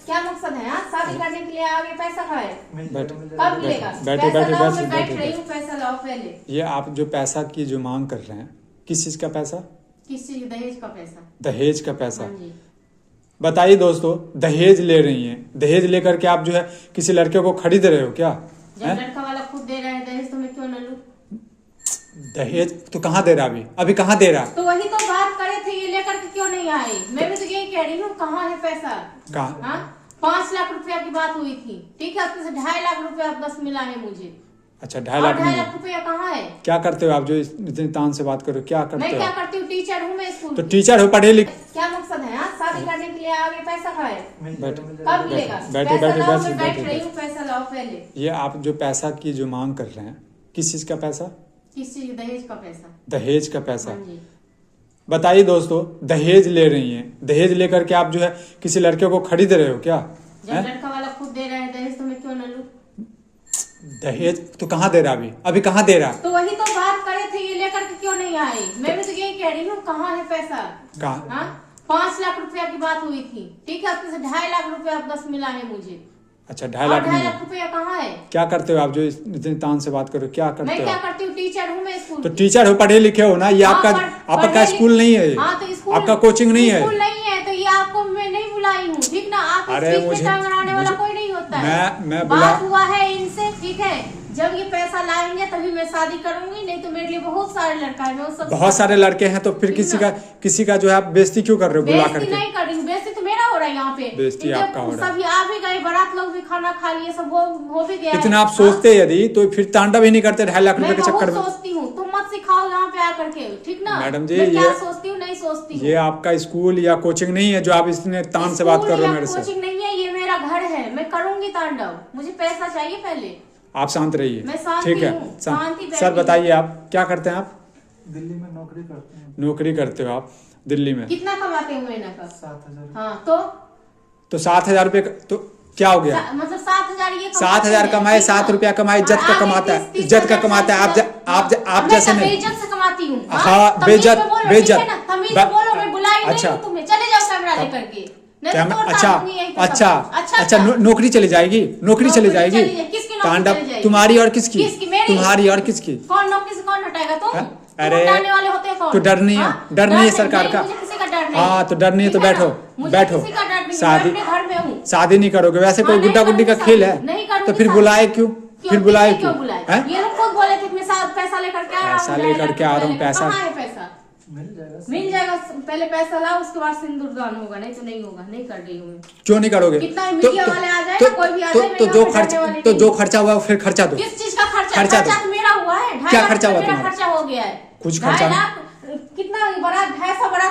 क्या मकसद है? हाँ, शादी करने के लिए आगे पैसा खाए, कब मिलेगा? बैठो बैठ रही हूँ, पैसा लाओ पहले। ये आप जो पैसा की जो मांग कर रहे हैं, किस चीज का पैसा? किस चीज? दहेज का पैसा। दहेज का पैसा। हाँ जी। बताइए दोस्तों, दहेज ले रही हैं, दहेज लेकर के आप जो है किसी लड़के को खरीद रहे हो क्या? जब लड़का वाला खुद दे रहा है दहेज, तो मैं क्यों न लूं? दहेज तो कहाँ दे रहा अभी कहाँ दे रहा? तो वही तो बात करे थे, ये लेकर के क्यों नहीं आए? मैं भी तो यही कह रही हूँ, कहाँ है पैसा? कहाँ? हाँ, 5 लाख रुपया की बात हुई थी, ठीक है, उसमें से 2.5 लाख रुपया बस मिला है मुझे। अच्छा, 2.5 लाख। 2.5 लाख रुपया कहाँ है? क्या करते हो आप जो इतने तान से बात करो? क्या करते मैं हो? क्या करती हूँ? टीचर हूँ मैं स्कूल तो की। टीचर हो, पढ़े लिखे। क्या मकसद है? हाँ, शादी करने के लिए आगे पैसा खाए, बैठो कब मिलेगा? बैठो बैठ रही हूँ, पैसा लाओ पहले। ये आप जो पैसा की जो मांग कर रहे हैं, किस चीज का पैसा? किस चीज? दहेज का पैसा। दहेज का पैसा। हाँ जी। बताइए दोस्तों, दहेज ले रही हैं, दहेज लेकर के आप जो है किसी लड़के को खरीद रहे हो क्या? जब लड़का वाला खुद दे रहा है दहेज, तो मैं क्यों न लूं? दहेज तो कहाँ दे रहा अभी कहाँ दे रहा? तो वही तो बात करे थे, ये लेकर के क्यों नहीं आए? मैं भी तो यही कह रही हूँ, कहाँ है पैसा? कहाँ? हाँ, 5 लाख रुपया की बात हुई थी, ठीक है, उसमें से 2.5 लाख रुपया बस मिला है मुझे। अच्छा, 2.5 लाख। 2.5 लाख रुपया कहाँ है? क्या करते हो आप जो इतने तान से बात करो? क्या करते मैं हो? क्या करती हूँ? टीचर हूँ मैं स्कूल तो की। टीचर हो, पढ़े लिखे हो ना? ये हाँ, आपका स्कूल नहीं है? हाँ, तो स्कूल, आपका कोचिंग नहीं है? स्कूल नहीं है तो ये आपको मैं नहीं बुलाई हूँ, ठीक ना? आप अरे इस चीज पे टांग अड़ाने वाला कोई नहीं होता है। मैं बात हुआ है इनसे, ठीक है, जब ये पैसा लाएंगे तभी मैं शादी करूंगी, नहीं तो मेरे लिए बहुत सारे लड़का है, मैं उस सब बहुत सारे लड़के हैं, तो फिर किसी का जो है आप बेइज्जती क्यों कर रहे हो बुला बेइज्जती करके? नहीं कर रही हूँ, बेइज्जती तो मेरा हो रहा है यहाँ पे। बेइज्जती आपका हो रहा है। सभी आ भी गए, बारात लोग भी खाना खा लिए, सब हो भी गया। इतना आप सोचते यदि तो फिर तांडव ही नहीं करते 2.5 लाख रुपए के चक्कर में। सोचती हूँ, तुम मत सिखाओ यहाँ पे आकर के, ठीक ना? मैडम जी, मैं क्या सोचती हूँ नहीं सोचती हूँ। ये आपका स्कूल या कोचिंग नहीं है जो आप इतने तान से बात कर रहे हो मेरे से? कोचिंग नहीं है, ये मेरा घर है, मैं करूंगी तांडव, मुझे पैसा चाहिए पहले। आप शांत रहिए, मैं शांत ठीक है? शांति। सर बताइए, आप क्या करते हैं? आप दिल्ली में नौकरी करते हैं। नौकरी करते हो आप दिल्ली में? कितना कमाते हो महीना का? 7,000। हाँ, तो 7,000 रुपए तो क्या हो गया? मतलब 7,000 ये 7,000 कमाए, 7 रुपया कमाए, इज्जत का कमाता है, इज्जत का कमाता है। आप जैसे नहीं। बेइज्जत से कमाती हूँ। हाँ, बेइज्जत। तमीज से बोलो, मैं बुलाई नहीं हूँ तुम्हें, चले जाओ कैमरा लेकर के। अच्छा, नौकरी चली जाएगी, नौकरी चली जाएगी। तांडव तुम्हारी और किसकी? तुम्हारी और किसकी? कौन नौकरी से कौन हटाएगा? तुम? अरे हटाने वाले होते हैं कौन? तो डर नहीं है? डर नहीं है सरकार का? हाँ, तो डर नहीं है तो बैठो बैठो। शादी नहीं करोगे? वैसे कोई गुड्डा गुड्डी का खेल है तो फिर बुलाए क्यों? फिर बुलाए क्यों? ये लोग खुद बोले थे कि मैं पैसा लेकर के आ रहा हूँ, पैसा लेकर के आ रहा हूँ। पैसा कहाँ है? पैसा मिल जाएगा, पहले पैसा लाओ, उसके बाद सिंदूर दान होगा, नहीं तो नहीं होगा। नहीं कर रही हूँ मैं। क्यों नहीं करोगे? कितना मीडिया वाले आ जाए ना, कोई भी आ जाए, तो जो खर्चा हुआ फिर खर्चा दो। किस चीज का खर्चा? तो मेरा हुआ है। क्या खर्चा हुआ तुम्हारा? खर्चा हो गया है कुछ खर्चा नहीं। कितना बड़ा, 250 बड़ा